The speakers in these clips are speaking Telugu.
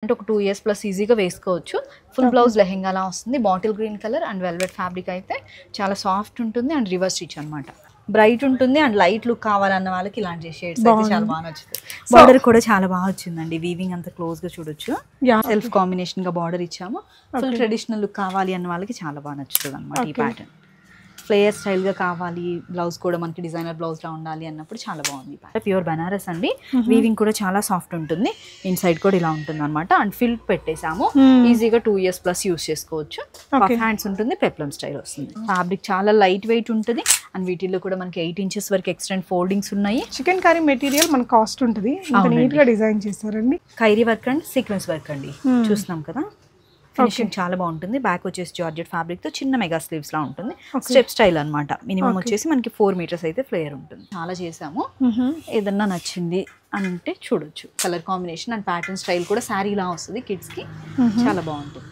అంటే ఒక 2 ఇయర్స్ ప్లస్ ఈజీగా వేసుకోవచ్చు. ఫుల్ బ్లౌజ్ లెహెంగాలా వస్తుంది. Bottle green colour and velvet fabric అయితే చాలా సాఫ్ట్ ఉంటుంది అండ్ రివర్స్ స్టిచ్ అనమాట. బ్రైట్ ఉంటుంది అండ్ లైట్ లుక్ కావాలన్న వాళ్ళకి ఇలాంటి షేడ్స్ అయితే చాలా బాగా నచ్చుతుంది. బార్డర్ కూడా చాలా బాగా వచ్చిందండి. వీవింగ్ అంతా క్లోజ్ గా చూడొచ్చు. సెల్ఫ్ కాంబినేషన్ గా బార్డర్ ఇచ్చాము. ఫుల్ ట్రెడిషనల్ లుక్ కావాలి అన్న వాళ్ళకి చాలా బాగా నచ్చుతుంది అనమాట ఈ ప్యాటర్న్. ఫ్లేయర్ స్టైల్గా కావాలి, బ్లౌజ్ కూడా మనకి డిజైనర్ బ్లౌజ్లా ఉండాలి అన్నప్పుడు చాలా బాగుంది. ప్యూర్ బనారస్ అండి. వీవింగ్ కూడా చాలా సాఫ్ట్ ఉంటుంది. ఇన్సైడ్ కూడా ఇలా ఉంటుంది అనమాట. అండ్ ఫిల్ పెట్టేసాము. ఈజీగా 2 ఇయర్స్ ప్లస్ యూస్ చేసుకోవచ్చు. హ్యాండ్స్ ఉంటుంది, పెప్లమ్ స్టైల్ వస్తుంది. ఫ్యాబ్రిక్ చాలా లైట్ వెయిట్ ఉంటుంది. అండ్ వీటిల్లో కూడా మనకి 8 ఇంచెస్ వరకు ఎక్స్టెండ్ ఫోల్డింగ్స్ ఉన్నాయి. చికెన్ కర్రీ మెటీరియల్ మన కాస్ట్ ఉంటుంది. నీట్ గా డిజైన్ చేస్తారండి. ఖైరీ వర్క్ అండ్ సీక్వెన్స్ వర్క్ అండి. చూస్తున్నాం కదా, ఫినిషింగ్ చాలా బాగుంటుంది. బ్యాక్ వచ్చేసి జార్జెట్ ఫ్యాబ్రిక్ తో చిన్న మెగా స్లీవ్స్ లా ఉంటుంది. స్టెప్ స్టైల్ అనమాట. మినిమం వచ్చేసి మనకి 4 మీటర్స్ అయితే ఫ్లేయర్ ఉంటుంది. చాలా చేసాము. ఏదన్నా నచ్చింది అంటే చూడొచ్చు. Colour combination and pattern style కూడా శారీ లా వస్తుంది. కిడ్స్ కి చాలా బాగుంటుంది.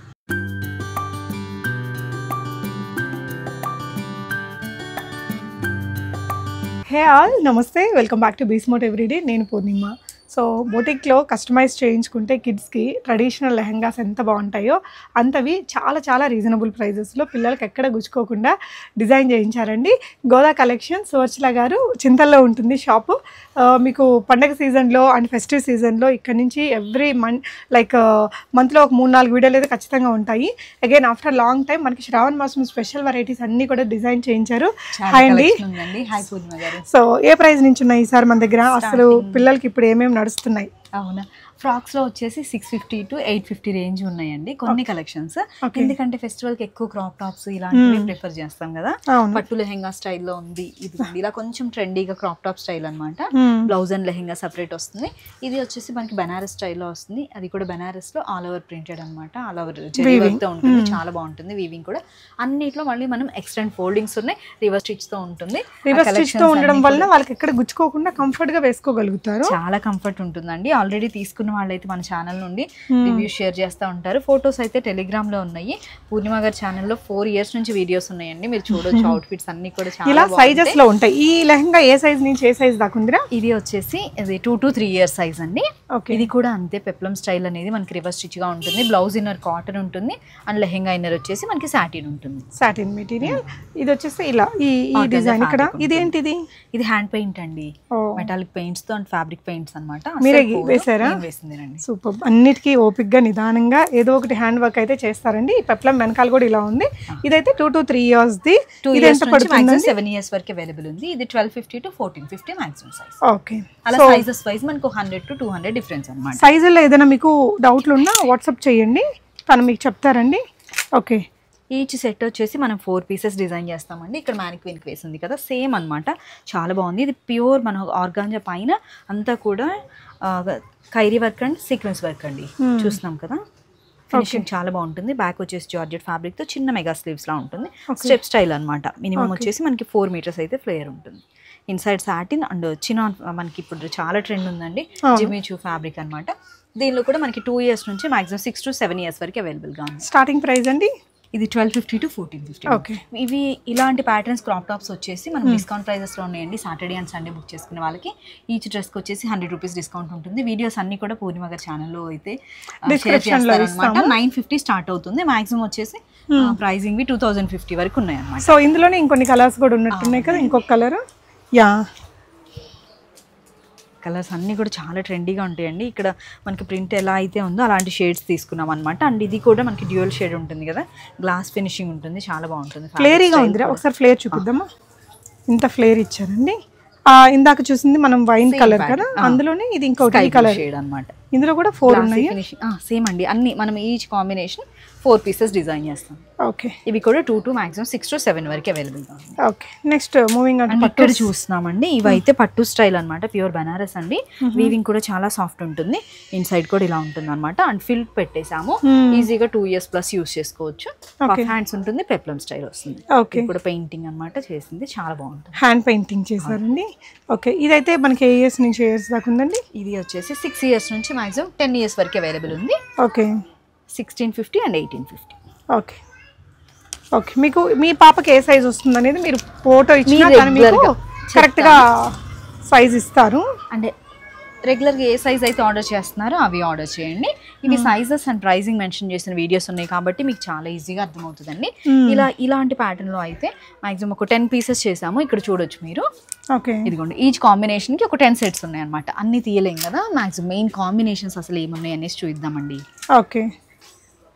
హే ఆల్, నమస్తే, వెల్కమ్ బ్యాక్ టు బీస్మోట్ ఎవ్రీడే. నేను పూర్ణిమ. సో బొటిక్లో కస్టమైజ్ చేయించుకుంటే కిడ్స్కి ట్రెడిషనల్ లెహెంగాస్ ఎంత బాగుంటాయో అంతవి చాలా చాలా రీజనబుల్ ప్రైజెస్లో పిల్లలకి ఎక్కడ గుచ్చుకోకుండా డిజైన్ చేయించారండి. గోదా కలెక్షన్, సువర్చల గారు, చింతల్లో ఉంటుంది షాపు. మీకు పండగ సీజన్లో అండ్ ఫెస్టివ్ సీజన్లో ఇక్కడ నుంచి ఎవ్రీ మంత్లో ఒక 3-4 వీడియోలు అయితే ఖచ్చితంగా ఉంటాయి. అగైన్ ఆఫ్టర్ లాంగ్ టైం మనకి శ్రావణ మాసం స్పెషల్ వెరైటీస్ అన్నీ కూడా డిజైన్ చేయించారు. హాయ్ అండి. సో ఏ ప్రైస్ నుంచి ఉన్నాయి ఈసారి మన దగ్గర? అసలు పిల్లలకి ఇప్పుడు ఏమేమి నడుస్తున్నాయి? అవునా, ఫ్రాక్స్ లో వచ్చేసి 650 to 850 రేంజ్ ఉన్నాయండి కొన్ని కలెక్షన్స్. ఎందుకంటే ఫెస్టివల్ కి ఎక్కువ క్రాప్ టాప్స్ ఇలాంటివి ప్రిఫర్ చేస్తాం కదా. పట్టు లెహెంగా స్టైల్లో ఉంది ఇది. ఇలా కొంచెం ట్రెండీగా క్రాప్ టాప్ స్టైల్ అనమాట. బ్లౌజ్ అండ్ లెహెంగా సెపరేట్ వస్తుంది. ఇది వచ్చేసి మనకి బనారస్ స్టైల్లో వస్తుంది. అది కూడా బనారస్ లో ఆల్ ఓవర్ ప్రింటెడ్ అనమాట. ఆల్ ఓవర్ జరీ వర్క్ తో ఉంటుంది. చాలా బాగుంటుంది. వీవింగ్ కూడా అన్నిట్లో మళ్ళీ మనం ఎక్స్టెండ్ ఫోల్డింగ్స్ ఉన్నాయి. రివర్స్ స్టిచ్ తో ఉంటుంది. రివర్స్ స్టిచ్ తో ఉండడం వల్ల వాళ్ళకి ఎక్కడ గుచ్చుకోకుండా కంఫర్ట్ గా వేసుకోగలుగుతారు. చాలా కంఫర్ట్ ఉంటుందండి. ఆల్రెడీ తీసుకున్న వాళ్ళైతే మన ఛానల్ నుండి రివ్యూస్ షేర్ చేస్తూ ఉంటారు. ఫొటోస్ అయితే టెలిగ్రామ్ లో ఉన్నాయి. పూర్ణిమ గారి ఛానల్లో 4 years నుంచి వీడియోస్ ఉన్నాయండి. మీరు చూడొచ్చు. అవుట్ఫిట్స్ అన్ని కూడా చాలా సైజెస్ లో ఉంటాయి. ఈ లెహంగా ఏ సైజ్ నుంచి ఏ సైజ్ దాకా ఉందిరా? ఇది వచ్చేసి 2 to 3 years సైజ్ అండి. ఇది కూడా అంతే. పెప్లమ్ స్టైల్ అనేది మనకి రివర్స్ స్టిచ్ గా ఉంటుంది. బ్లౌజ్ ఇన్నర్ కాటన్ ఉంటుంది అండ్ లెహంగా ఇన్నర్ వచ్చేసి మనకి సాటిన్ ఉంటుంది. Satin material. ఇది వచ్చేసి ఇలా ఈ డిజైన్. ఇక్కడ ఇదేంటిది? ఇది హ్యాండ్ పెయింట్ అండి. మెటాలిక్ పెయింట్స్ తో అండ్ ఫ్యాబ్రిక్ పెయింట్స్ అన్నమాట. మీరే వేసారా? సూపర్. అన్నిటికీ ఓపిక్ గా నిదానంగా ఏదో ఒకటి హ్యాండ్ వర్క్ అయితే చేస్తారండి. పెప్లమ్ వెనకాల కూడా ఇలా ఉంది. ఇదైతే 2 to 3 years ది. 2 years నుంచి మాక్సిమం 7 years వరకు అవైలబుల్ ఉంది. ఇది 1250 to 1450 మాక్సిమం సైజ్. ఓకే. అలా సైజెస్ వైస్ మనకు 100 to 200 డిఫరెన్స్ అన్నమాట. సైజుల్లో ఏదైనా మీకు డౌట్లు ఉన్నా వాట్సాప్ చేయండి, తను మీకు చెప్తారండి. ఓకే. ఈచ్ సెట్ వచ్చేసి మనం 4 pieces డిజైన్ చేస్తామండి. ఇక్కడ మ్యానిక్విన్ వేసింది కదా, సేమ్ అనమాట. చాలా బాగుంది. ఇది ప్యూర్ మన ఆర్గాంజా పైన అంతా కూడా Khairi work and sequence work అండి. చూస్తున్నాం కదా, ఫినిషింగ్ చాలా బాగుంటుంది. బ్యాక్ వచ్చేసి జార్జెట్ ఫ్యాబ్రిక్ తో చిన్న మెగా స్లీవ్స్ లా ఉంటుంది. స్టెప్ స్టైల్ అనమాట. మినిమం వచ్చేసి మనకి 4 meters అయితే ఫ్లేయర్ ఉంటుంది. ఇన్సైడ్ సాటిన్ అండ్ చినాన్ మనకి ఇప్పుడు చాలా ట్రెండ్ ఉందండి. జిమ్మిచూ ఫ్యాబ్రిక్ అనమాట. దీనిలో కూడా మనకి 2 years నుంచి మాక్సిమం 6 to 7 years వరకు అవైలబుల్ గా ఉంది. స్టార్టింగ్ ప్రైస్ అండి ఇది 1250 to 1450. ఓకే. ఇవి ఇలాంటి ప్యాటర్న్స్ క్రాప్ టాప్స్ వచ్చేసి మనం డిస్కౌంట్ ప్రైజెస్ లో ఉన్నాయండి. సాటర్డే అండ్ సండే బుక్ చేసుకునే వాళ్ళకి ఈచ్ డ్రెస్ కి వచ్చేసి 100 rupees డిస్కౌంట్ ఉంటుంది. వీడియోస్ అన్ని కూడా పూర్ణిమ గారి ఛానల్లో అయితే షేర్ చేస్తారన్నమాట. 950 స్టార్ట్ అవుతుంది. మాక్సిమం వచ్చేసి ప్రైజింగ్ 2050 వరకు ఉన్నాయి అన్నమాట. సో ఇందులోనే ఇంకొన్ని కలర్స్ కూడా ఉన్నట్టున్నాయి కదా. ఇంకొక కలర్, యా, కలర్స్ అన్నీ కూడా చాలా ట్రెండీగా ఉంటాయండి. ఇక్కడ మనకి ప్రింట్ ఎలా అయితే ఉందో అలాంటి షేడ్స్ తీసుకున్నాం అనమాట. అండ్ ఇది కూడా మనకి డ్యూయల్ షేడ్ ఉంటుంది కదా, గ్లాస్ ఫినిషింగ్ ఉంటుంది. చాలా బాగుంటుంది. ఫ్లేరీగా ఉంది. ఒకసారి ఫ్లేర్ చూపిద్దామా? ఇంత ఫ్లేర్ ఇచ్చారండి. ఇందాక చూసింది మనం వైన్ కలర్ కదా, అందులోనే ఇది ఇంకొక కలర్ షేడ్ అనమాట. ఇందులో కూడా 4 ఉన్నాయి. సేమ్ అండి. అన్ని మనం ఈచ్ కాంబినేషన్ 4 pieces డిజైన్ చేస్తాం. ఓకే. ఇవి కూడా 2 to మాక్సిమం 6 to 7 వరకు అవైలబుల్ గా ఉంది. ఓకే. నెక్స్ట్ మూవింగ్ ఆన్ ఇక్కడ చూస్తున్నామండి. ఇవైతే పట్టు స్టైల్ అనమాట. ప్యూర్ బనారస్ అండి. వీవింగ్ కూడా చాలా సాఫ్ట్ ఉంటుంది. ఇన్సైడ్ కూడా ఇలా ఉంటుంది అనమాట. అండ్ ఫిల్ పెట్టేసాము. ఈజీగా 2 years ప్లస్ యూస్ చేసుకోవచ్చు. హ్యాండ్స్ ఉంటుంది. పెప్లమ్ స్టైల్ వస్తుంది. ఓకే. ఇప్పుడు పెయింటింగ్ అనమాట చేసింది. చాలా బాగుంటుంది. హ్యాండ్ పెయింటింగ్ చేశారండి. ఓకే. ఇదైతే మనకి ఏ ఇయర్స్ నుంచి ఏ ఇయర్స్ దాకా ఉందండి? ఇది వచ్చేసి 6 years నుంచి మాక్సిమం 10 years వరకు అవైలబుల్ ఉంది. ఓకే. 1650 and 1850. ఓకే. ఓకే. మీకు మీ పాపకి ఏ సైజ్ వస్తుంది అనేది మీరు ఫోటో ఇచ్చినా మీకు కరెక్ట్గా సైజ్ ఇస్తారు. అంటే రెగ్యులర్గా ఏ సైజ్ అయితే ఆర్డర్ చేస్తున్నారో అవి ఆర్డర్ చేయండి. ఇవి సైజెస్ అండ్ ప్రైజింగ్ మెన్షన్ చేసిన వీడియోస్ ఉన్నాయి కాబట్టి మీకు చాలా ఈజీగా అర్థమవుతుందండి. ఇలాంటి ప్యాటర్న్లో అయితే మాక్సిమం ఒక 10 పీసెస్ చేసాము. ఇక్కడ చూడొచ్చు మీరు. ఓకే, ఇదిగోండి ఈచ్ కాంబినేషన్కి ఒక 10 సెట్స్ ఉన్నాయి అనమాట. అన్ని తీయలేం కదా, మాక్సిమం మెయిన్ కాంబినేషన్స్ అసలు ఏమున్నాయి అనేసి చూద్దామండి. ఓకే,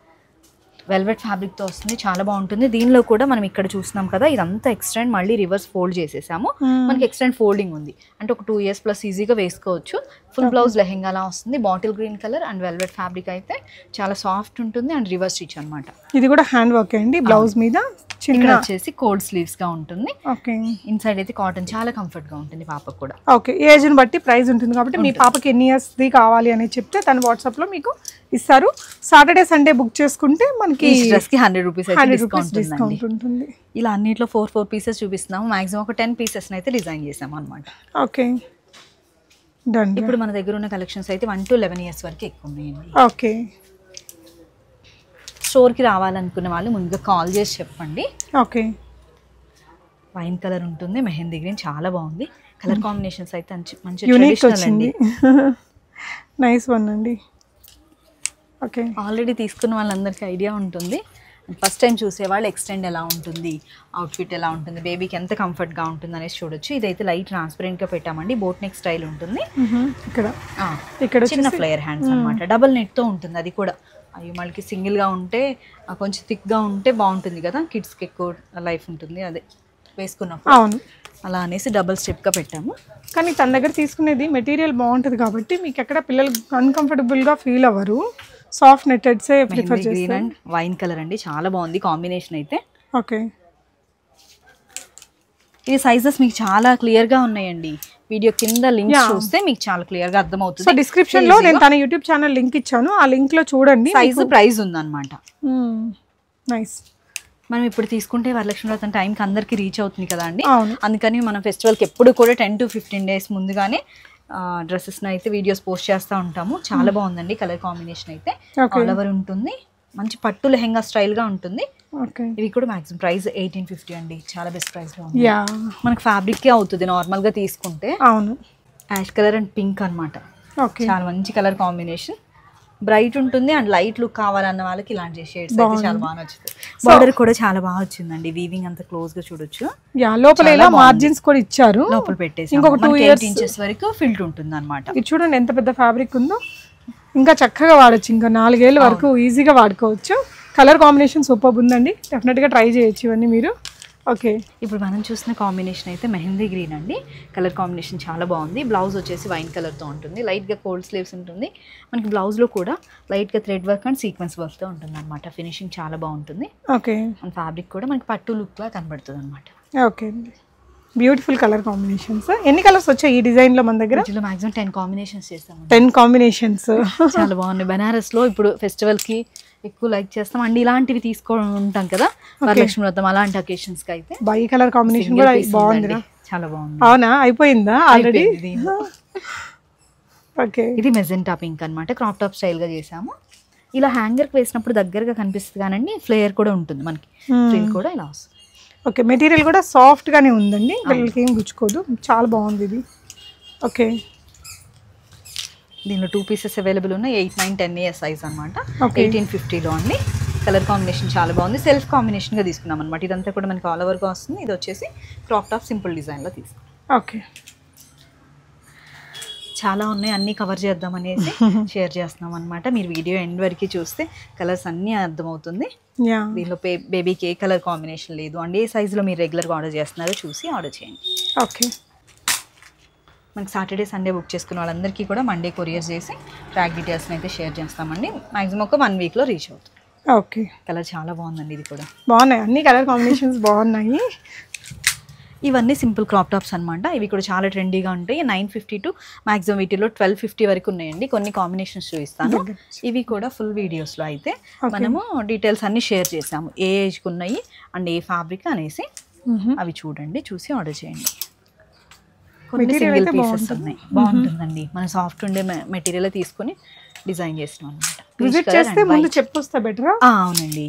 వెల్వెట్ ఫ్యాబ్రిక్తో వస్తుంది, చాలా బాగుంటుంది. దీనిలో కూడా మనం ఇక్కడ చూస్తున్నాం కదా, ఇదంతా ఎక్స్టెండ్ మళ్ళీ రివర్స్ ఫోల్డ్ చేసేసాము. మనకి ఎక్స్టెండ్ ఫోల్డింగ్ ఉంది అంటే ఒక 2 years ప్లస్ ఈజీగా వేసుకోవచ్చు. ఫుల్ బ్లౌజ్ లెహెంగాలా వస్తుంది, bottle green colour and velvet fabric అయితే చాలా సాఫ్ట్ ఉంటుంది అండ్ రివర్స్ స్టిచ్ అనమాట. ఇది కూడా హ్యాండ్ వర్క్ అండి. బ్లౌజ్ మీద చిన్న వచ్చేసి కోల్డ్ స్లీవ్స్ గా ఉంటుంది. ఓకే, ఇన్సైడ్ అయితే కాటన్, చాలా కంఫర్ట్ గా ఉంటుంది పాపకు కూడా. ఓకే, ఏజ్ ని బట్టి ప్రైస్ ఉంటుంది కాబట్టి మీ పాపకి ఎన్ని ఇయర్స్ ది కావాలి అని చెప్తే తను వాట్సాప్ లో మీకు ఇస్తారు. సాటర్డే సండే బుక్ చేసుకుంటే మనకి డ్రెస్ కి 100 రూపీస్ డిస్కౌంట్ ఉంటుంది. ఇలా అన్నిట్లో 4 పీసెస్ చూపిస్తున్నాము. మాక్సిమం ఒక 10 పీసెస్ అయితే డిజైన్ చేసాము అనమాట. Okay, done. ఇప్పుడు మన దగ్గర ఉన్న కలెక్షన్స్ అయితే 1 to 11 years వరకు ఎక్కువ ఉన్నాయండి. ఓకే, స్టోర్కి రావాలనుకున్న వాళ్ళు ముందుగా కాల్ చేసి చెప్పండి. ఓకే, వైన్ కలర్ ఉంటుంది, మెహందీ గ్రీన్ చాలా బాగుంది. కలర్ కాంబినేషన్స్ అయితే మంచి యూనిక్ వచ్చింది. నైస్ వన్ అండి. ఓకే, ఆల్రెడీ తీసుకున్న వాళ్ళందరికీ ఐడియా ఉంటుంది. ఫస్ట్ టైం చూసేవాళ్ళు ఎక్స్టెండ్ ఎలా ఉంటుంది, అవుట్ఫిట్ ఎలా ఉంటుంది, బేబీకి ఎంత కంఫర్ట్గా ఉంటుంది అనేసి చూడొచ్చు. ఇదైతే లైట్ ట్రాన్స్పరెంట్గా పెట్టామండి, బోట్ నెక్ స్టైల్ ఉంటుంది. ఇక్కడ చిన్న ఫ్లేయర్ హ్యాండ్స్ అనమాట, డబల్ నెట్తో ఉంటుంది. అది కూడా అవి మనకి సింగిల్గా ఉంటే కొంచెం థిక్గా ఉంటే బాగుంటుంది కదా, కిడ్స్కి ఎక్కువ లైఫ్ ఉంటుంది అదే వేసుకున్నప్పుడు. అవును, అలా అనేసి డబల్ స్టెప్గా పెట్టాము. కానీ తన దగ్గర తీసుకునేది మెటీరియల్ బాగుంటుంది కాబట్టి మీకు ఎక్కడ పిల్లలు అన్కంఫర్టబుల్గా ఫీల్ అవ్వరు. సాఫ్ట్ నెట్టెడ్సే ప్రిఫర్ చేస్తారు. గ్రీన్ అండ్ వైన్ కలర్ అండి, చాలా బాగుంది కాంబినేషన్ అయితే. ఓకే, ఇది సైజెస్ మీకు చాలా క్లియర్గా ఉన్నాయండి. వీడియో కింద లింక్ చూస్తే మీకు చాలా క్లియర్గా అర్థమవుతుంది. సో డిస్క్రిప్షన్ లో నేను తన యూట్యూబ్ ఛానల్ లింక్ ఇచ్చాను, ఆ లింక్ లో చూడండి. సైజు ప్రైస్ ఉందన్నమాట. నైస్. మనం ఇప్పుడు తీసుకుంటే వరలక్ష్మి వ్రతం టైంకి అందరికి రీచ్ అవుతుంది కదా అండి. అందుకని మనం ఫెస్టివల్కి ఎప్పుడు కూడా 10 to 15 days ముందుగానే డ్రెస్సెస్ని అయితే వీడియోస్ పోస్ట్ చేస్తూ ఉంటాము. చాలా బాగుందండి కలర్ కాంబినేషన్ అయితే. ఆల్ ఓవర్ ఉంటుంది, మంచి పట్టు లెహెంగా స్టైల్గా ఉంటుంది. ఇవి కూడా మాక్సిమం ప్రైస్ 1850 అండి, చాలా బెస్ట్ ప్రైస్లో ఉంది. మనకి ఫ్యాబ్రిక్కే అవుతుంది నార్మల్గా తీసుకుంటే. అవును, యాష్ కలర్ అండ్ పింక్ అనమాట. చాలా మంచి కలర్ కాంబినేషన్, బ్రైట్ ఉంటుంది అండ్ లైట్ లుక్ కావాలన్న వాళ్ళకి ఇలాంటి షేడ్స్ అయితే చాలా బాగా నచ్చుతుంది. బార్డర్ కూడా చాలా బాగా వచ్చిందండి, వీవింగ్ అంతా క్లోజ్ గా చూడొచ్చు. లోపల ఇలా మార్జిన్స్ కూడా ఇచ్చారు, లోపల పెట్టేసి ఇంకొక 2 inches వరకు ఫిల్ట్ ఉంటుంది అనమాట. ఇది చూడండి ఎంత పెద్ద ఫ్యాబ్రిక్ ఉందో. ఇంకా చక్కగా వాడచ్చు, ఇంకా 4 ఏళ్ళ వరకు ఈజీగా వాడుకోవచ్చు. కలర్ కాంబినేషన్ సూపర్ ఉందండి, డెఫినెట్గా ట్రై చేయొచ్చు ఇవన్నీ మీరు. ఓకే, ఇప్పుడు మనం చూసిన కాంబినేషన్ అయితే మెహందీ గ్రీన్ అండి. కలర్ కాంబినేషన్ చాలా బాగుంది. బ్లౌజ్ వచ్చేసి వైన్ కలర్తో ఉంటుంది, లైట్గా కోల్డ్ స్లీవ్స్ ఉంటుంది. మనకి బ్లౌజ్లో కూడా లైట్గా థ్రెడ్ వర్క్ అండ్ సీక్వెన్స్ వర్క్తో ఉంటుంది అనమాట. ఫినిషింగ్ చాలా బాగుంటుంది. ఓకే, అండ్ ఫ్యాబ్రిక్ కూడా మనకి పట్టు లుక్లా కనబడుతుంది అనమాట. Okay, beautiful colour combinations. ఎన్ని కలర్స్ వచ్చాయి ఈ డిజైన్ లో మన దగ్గర? మాక్సిమం 10 కాంబినేషన్స్ చేస్తాము. 10 కాంబినేషన్స్ చాలా బాగున్నాయి. బనారస్ లో ఇప్పుడు ఫెస్టివల్ కి ఎక్కువ లైక్ చేస్తాం అండి, ఇలాంటివి తీసుకుంటాం కదా వరలక్ష్మి వ్రతం అలాంటి అకేషన్స్ కి అయితే. ఈ కలర్ కాంబినేషన్ కూడా బాగుంది, చాలా బాగుంది. అవునా, అయిపోయిందా ఆల్రెడీ? ఓకే, ఇది మెజెంటా పింక్ అనమాట, క్రాప్ టాప్ స్టైల్ గా చేసాము. ఇలా హ్యాంగర్ కి వేసినప్పుడు దగ్గరగా కనిపిస్తుంది కానండి, ఫ్లేయర్ కూడా ఉంటుంది మనకి, ఫ్రిల్ కూడా ఇలా వస్తుంది. ఓకే, మెటీరియల్ కూడా సాఫ్ట్ గానే ఉందండి, పిల్లలకి ఏం గుచ్చుకోదు, చాలా బాగుంది ఇది. ఓకే, దీనిలో 2 pieces అవైలబుల్ ఉన్నాయి. 8, 9, 10 years సైజ్ అనమాట. 1850లో అండి. కలర్ కాంబినేషన్ చాలా బాగుంది, సెల్ఫ్ కాంబినేషన్ గా తీసుకున్నాం అనమాట. ఇదంతా కూడా మనకి ఆల్ ఓవర్గా వస్తుంది. ఇది వచ్చేసి క్రాప్ టాప్ సింపుల్ డిజైన్ లో తీసుకున్నాం. ఓకే, చాలా ఉన్నాయి, అన్నీ కవర్ చేద్దాం అనేసి షేర్ చేస్తున్నాం అనమాట. మీరు వీడియో ఎండ్ వరకు చూస్తే కలర్స్ అన్నీ అర్థమవుతుంది. దీనిలో బేబీకి ఏ కలర్ కాంబినేషన్ లేదు అండ్ ఏ సైజులో మీరు రెగ్యులర్గా ఆర్డర్ చేస్తున్నారో చూసి ఆర్డర్ చేయండి. ఓకే, మనకి సాటర్డే సండే బుక్ చేసుకున్న వాళ్ళందరికీ కూడా మండే కొరియర్ చేసి ట్రాక్ డీటెయిల్స్ని అయితే షేర్ చేస్తామండి. మ్యాక్సిమం ఒక 1 weekలో రీచ్ అవుతుంది. ఓకే, కలర్ చాలా బాగుందండి, ఇది కూడా బాగున్నాయి, అన్ని కలర్ కాంబినేషన్స్ బాగున్నాయి. ఇవన్నీ సింపుల్ క్రాప్ టాప్స్ అనమాట. ఇవి కూడా చాలా ట్రెండీగా ఉంటాయి. 950 to మ్యాక్సిమం వీటిలో 1250 వరకు ఉన్నాయండి. కొన్ని కాంబినేషన్స్ చూపిస్తాను. ఇవి కూడా ఫుల్ వీడియోస్లో అయితే మనము డీటెయిల్స్ అన్ని షేర్ చేసాము, ఏ ఏజ్కి ఉన్నాయి అండ్ ఏ ఫ్యాబ్రిక్ అనేసి. అవి చూడండి, చూసి ఆర్డర్ చేయండి. కొన్ని సింగిల్ పీసెస్ ఉన్నాయి, బాగుంటుందండి. మనం సాఫ్ట్ ఉండే మెటీరియల్ తీసుకుని డిజైన్ చేసినాం అనమాట. విజిట్ చేస్తే ముందు చెప్పొస్తా బెటర్. అవునండి,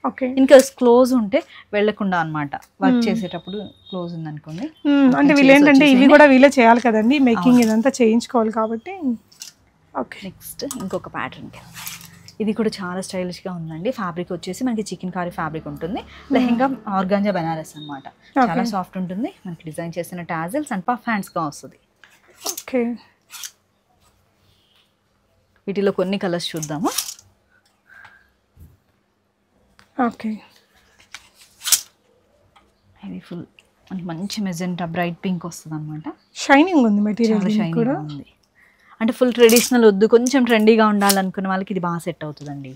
ఓకే. ఇంకా క్లోజ్ ఉంటే వెళ్ళకుండా అన్నమాట. వర్క్ చేసేటప్పుడు క్లోజ్ ఉంది అనుకోండి. అంటే వీళ్ళు ఏంటంటే ఇవి కూడా వీళ్ళే చేయాలి కదండి, మేకింగ్ ఇదంతా చేయించుకోవాలి కాబట్టి. ఓకే. నెక్స్ట్ ఇంకొక ప్యాటర్న్, ఇది కూడా చాలా స్టైలిష్గా ఉందండి. ఫ్యాబ్రిక్ వచ్చేసి మనకి చికెన్ కారీ ఫ్యాబ్రిక్ ఉంటుంది. లెహెంగా ఆర్గాంజా బెనారస్ అనమాట. చాలా సాఫ్ట్ ఉంటుంది. మనకి డిజైన్ చేసిన టాజిల్స్ అండ్ పఫ్ హ్యాండ్స్గా వస్తుంది. ఓకే. వీటిలో కొన్ని కలర్స్ చూద్దాము. ఓకే. ఇది ఫుల్ మనకి మంచి మెజెంటా బ్రైట్ పింక్ వస్తుంది అనమాట. షైనింగ్ ఉంది మెటీరియల్ షైనింగ్ ఉంది. అంటే ఫుల్ ట్రెడిషనల్ వద్దు, కొంచెం ట్రెండీగా ఉండాలనుకున్న వాళ్ళకి ఇది బాగా సెట్ అవుతుందండి.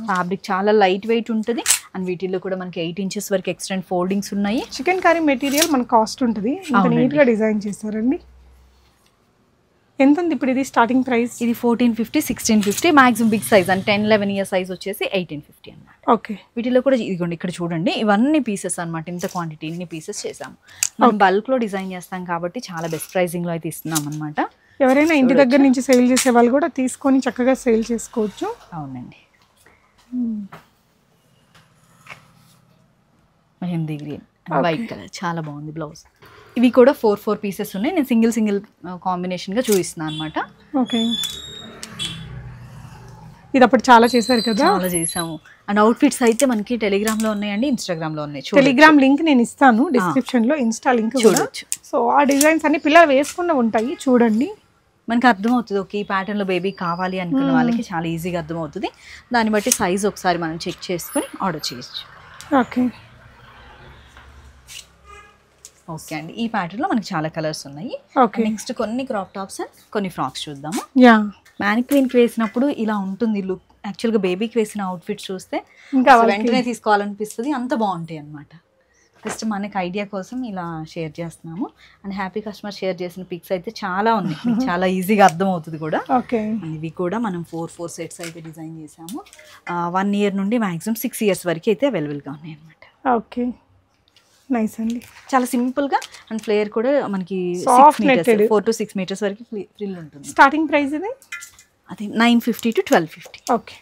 ఫ్యాబ్రిక్ చాలా లైట్ వెయిట్ ఉంటుంది. అండ్ వీటిల్లో కూడా మనకి 8 inches వరకు ఎక్స్టెండ్ ఫోల్డింగ్స్ ఉన్నాయి. చికెన్ కర్రీ మెటీరియల్ మనకు కాస్ట్ ఉంటుంది. నీట్గా డిజైన్ చేస్తారండి. ఎంత ఉంది ఇప్పుడు ఇది స్టార్టింగ్ ప్రైస్? ఇది 1450, 1650. మాక్సిమం బిగ్ సైజ్ అంటే 10-11 year సైజ్ వచ్చేసి 1850 అనమాట. ఓకే. వీటిలో కూడా ఇదిగోండి ఇక్కడ చూడండి, ఇవన్నీ పీసెస్ అనమాట. ఇంత క్వాంటిటీ ఇన్ని పీసెస్ చేసాము. మనం బల్క్లో డిజైన్ చేస్తాం కాబట్టి చాలా బెస్ట్ ప్రైజింగ్లో అయితే ఇస్తున్నాం అనమాట. ఎవరైనా ఇంటి దగ్గర నుంచి సేల్ చేసే వాళ్ళు కూడా తీసుకొని చక్కగా సేల్ చేసుకోవచ్చు. అవునండి. మెహందీ గ్రీన్ వైట్ కలర్ చాలా బాగుంది బ్లౌజ్. ఇవి కూడా 4 పీసెస్ ఉన్నాయి. నేను సింగిల్ కాంబినేషన్గా చూపిస్తున్నాను అనమాట. ఓకే. ఇది అప్పుడు చాలా చేశారు కదా? చాలా చేసాము. అండ్ అవుట్ఫిట్స్ అయితే మనకి టెలిగ్రామ్లో ఉన్నాయండి, ఇన్స్టాగ్రామ్లో ఉన్నాయి. టెలిగ్రామ్ లింక్ నేను ఇస్తాను డిస్క్రిప్షన్లో, ఇన్స్టా లింక్ చూడొచ్చు. సో ఆ డిజైన్స్ అన్ని పిల్లలు వేసుకున్న ఉంటాయి, చూడండి. మనకి అర్థమవుతుంది. ఓకే, ఈ ప్యాటర్న్లో బేబీ కావాలి అనుకున్న వాళ్ళకి చాలా ఈజీగా అర్థమవుతుంది. దాన్ని బట్టి సైజ్ ఒకసారి మనం చెక్ చేసుకొని ఆర్డర్ చేయొచ్చు. ఓకే. ఓకే అండి, ఈ ప్యాటర్న్లో మనకి చాలా కలర్స్ ఉన్నాయి. నెక్స్ట్ కొన్ని క్రాప్ టాప్స్ అండ్ కొన్ని ఫ్రాక్స్ చూద్దాము. మ్యానిక్వీన్కి వేసినప్పుడు ఇలా ఉంటుంది లుక్. యాక్చువల్గా బేబీకి వేసిన అవుట్ఫిట్స్ చూస్తే ఇంకా వెంటనే తీసుకోవాలనిపిస్తుంది, అంత బాగుంటాయి అనమాట. జస్ట్ మనకి ఐడియా కోసం ఇలా షేర్ చేస్తున్నాము. అండ్ హ్యాపీ కస్టమర్ షేర్ చేసిన పిక్స్ అయితే చాలా ఉన్నాయి, మీకు చాలా ఈజీగా అర్థమవుతుంది కూడా. ఓకే. ఇవి కూడా మనం 4 సెట్స్ అయితే డిజైన్ చేసాము. 1 year నుండి మ్యాక్సిమం 6 years వరకు అయితే అవైలబుల్గా ఉన్నాయి అనమాట. ఓకే, నైస్ అండి. చాలా సింపుల్గా అండ్ ఫ్లేయర్ కూడా మనకి 4 to 6 meters వరకు ఫ్రిల్ ఉంటుంది. స్టార్టింగ్ ప్రైస్ ఇది అది 950 to 1250. ఓకే.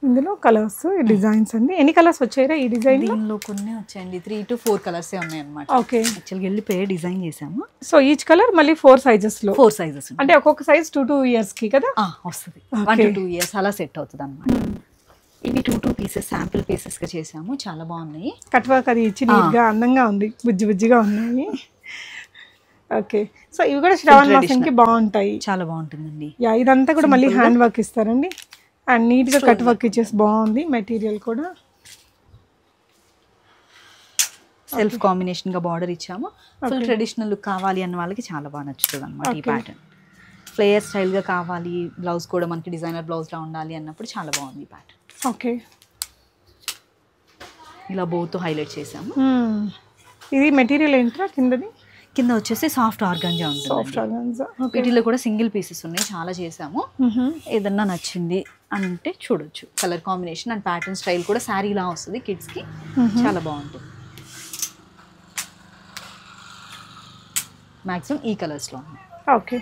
ఇందులో కలర్స్ డిజైన్స్ అండి. ఎన్ని కలర్స్ వచ్చాయా ఈ డిజైన్? దీనిలో కొన్ని వచ్చాయండి, 3 to 4 కలర్సే ఉన్నాయి అనమాట. ఓకే. యాక్చువల్గా వెళ్ళిపోయి డిజైన్ చేసాము. సో ఈచ్ కలర్ మళ్ళీ 4 sizesలో. 4 sizes అంటే ఒక్కొక్క సైజ్ 2 yearsకి కదా వస్తుంది. 1 to 2 years అలా సెట్ అవుతుంది అనమాట. ఇవి 2 పీసెస్ శాంపిల్ పీసెస్గా చేసాము, చాలా బాగున్నాయి. కట్ వర్క్ అది ఇచ్చి నీట్గా అందంగా ఉంది, బుజ్జిగా ఉన్నాయి. ఓకే. సో ఇవి కూడా శ్రావణ మాసంకి బాగుంటాయి, చాలా బాగుంటుందండి. ఇదంతా కూడా మళ్ళీ హ్యాండ్ వర్క్ ఇస్తారండి. అండ్ నీట్గా కట్ వర్క్ ఇచ్చేసి బాగుంది. మెటీరియల్ కూడా సెల్ఫ్ కాంబినేషన్గా బార్డర్ ఇచ్చాము. ఫుల్ ట్రెడిషనల్ లుక్ కావాలి అన్న వాళ్ళకి చాలా బాగా నచ్చుతుంది అనమాట ఈ ప్యాటర్న్. ఫ్లేయర్ స్టైల్గా కావాలి, బ్లౌజ్ కూడా మనకి డిజైనర్ బ్లౌజ్లా ఉండాలి అన్నప్పుడు చాలా బాగుంది ఈ ప్యాటర్న్. ఓకే. ఇలా బోతో హైలైట్ చేసాము. ఇది మెటీరియల్ ఏంట్రా కిందది? కింద వచ్చేసి సాఫ్ట్ ఆర్గాంజా ఉంటుంది. వీటిలో కూడా సింగిల్ పీసెస్ ఉన్నాయి, చాలా చేసాము. ఏదన్నా నచ్చింది అంటే చూడొచ్చు. Colour combination and pattern style కూడా శారీలా వస్తుంది కిడ్స్కి, చాలా బాగుంటుంది. మ్యాక్సిమం ఈ కలర్స్లో ఉన్నాయి. ఓకే.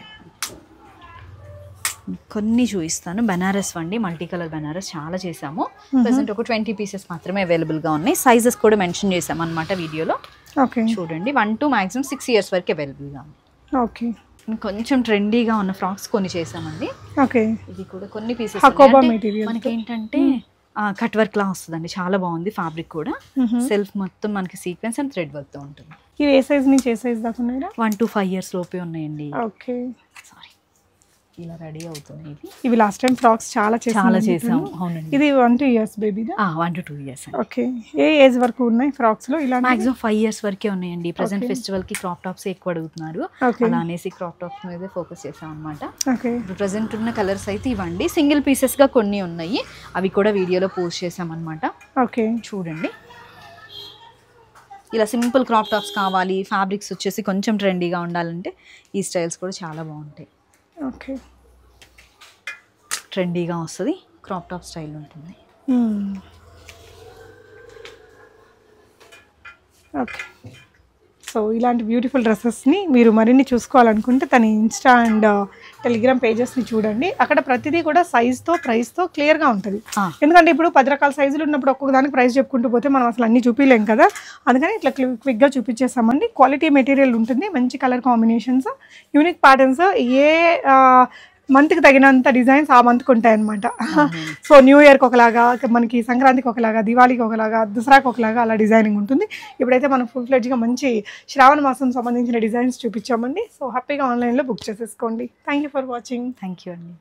కొన్ని చూపిస్తాను. బెనారస్ వండి మల్టీ కలర్ బెనారస్ చాలా చేసాము. ప్రెసెంట్ ఒక 20 pieces మాత్రమే అవైలబుల్గా ఉన్నాయి. సైజెస్ కూడా మెన్షన్ చేసాం అనమాట వీడియోలో. ఓకే. చూడండి 1 to maximum 6 years వరకు అవైలబుల్గా ఉంది. ఓకే. కొంచెం ట్రెండీగా ఉన్న ఫ్రాక్స్ కొన్ని చేసామండి. ఓకే. ఇది కూడా కొన్ని పీసెస్ మనకి ఏంటంటే కట్ వర్క్ లా వస్తుందండి, చాలా బాగుంది. ఫ్యాబ్రిక్ కూడా సెల్ఫ్ మొత్తం మనకి సీక్వెన్స్ అండ్ థ్రెడ్ వర్క్ తో ఉంటుంది. ఇవి ఏ సైజ్ నుంచి ఏ సైజ్ దాకా ఉన్నాయా? 1 to 5 years లోపే ఉన్నాయండి. ఓకే. సారీ, ఇలా రెడీ అవుతుంది. ఇవి లాస్ట్ టైం ఫ్రాక్స్ చాలా చేసాము. అవునండి. ఇది 1 to 2 years బేబీదా? 1 to 2 years. Okay. A age వరకు ఉన్నాయి ఫ్రాక్స్ లో? ఇలా మాక్సిమం 5 years వరకే ఉన్నాయండి. ప్రెసెంట్ ఫెస్టివల్ కి క్రాప్ టాప్స్ ఎక్కువ అడుగుతున్నారు, అలా అనేసి క్రాప్ టాప్స్ మీద ఫోకస్ చేసాం అనమాట. ఓకే. ప్రెసెంట్ ఉన్న కలర్స్ అయితే ఇవ్వండి. సింగిల్ పీసెస్ గా కొన్ని ఉన్నాయి, అవి కూడా వీడియోలో పోస్ట్ చేసాం అనమాట. ఓకే. చూడండి, ఇలా సింపుల్ క్రాప్ టాప్స్ కావాలి, ఫ్యాబ్రిక్స్ వచ్చేసి కొంచెం ట్రెండీగా ఉండాలంటే ఈ స్టైల్స్ కూడా చాలా బాగుంటాయి. ఓకే. ట్రెండీగా వస్తుంది, క్రాప్ టాప్ స్టైల్ ఉంటుంది. ఓకే. సో ఇలాంటి బ్యూటిఫుల్ డ్రెస్సెస్ని మీరు మరిన్ని చూసుకోవాలనుకుంటే తన ఇన్స్టా అండ్ టెలిగ్రామ్ పేజెస్ని చూడండి. అక్కడ ప్రతిదీ కూడా సైజ్తో ప్రైస్తో క్లియర్గా ఉంటుంది. ఎందుకంటే ఇప్పుడు 10 రకాల సైజులు ఉన్నప్పుడు ఒక్కొక్క దానికి ప్రైస్ చెప్పుకుంటూ పోతే మనం అసలు అన్నీ చూపించలేం కదా. అందుకని ఇట్లా క్విక్గా చూపించేస్తామండి. క్వాలిటీ మెటీరియల్ ఉంటుంది, మంచి కలర్ కాంబినేషన్స్, యూనిక్ ప్యాటర్న్స్, ఏ మంత్కి తగినంత డిజైన్స్ ఆ మంత్కి ఉంటాయన్నమాట. సో న్యూ ఇయర్కి ఒకలాగా, మనకి సంక్రాంతికి ఒకలాగా, దివాళీకి ఒకలాగా, దసరాకి ఒకలాగా అలా డిజైనింగ్ ఉంటుంది. ఇప్పుడైతే మనం ఫుల్ ఫ్లెడ్జ్గా మంచి శ్రావణ మాసం సంబంధించిన డిజైన్స్ చూపించామండి. సో హ్యాపీగా ఆన్లైన్లో బుక్ చేసేసుకోండి. Thank you for watching. Thank you అండి.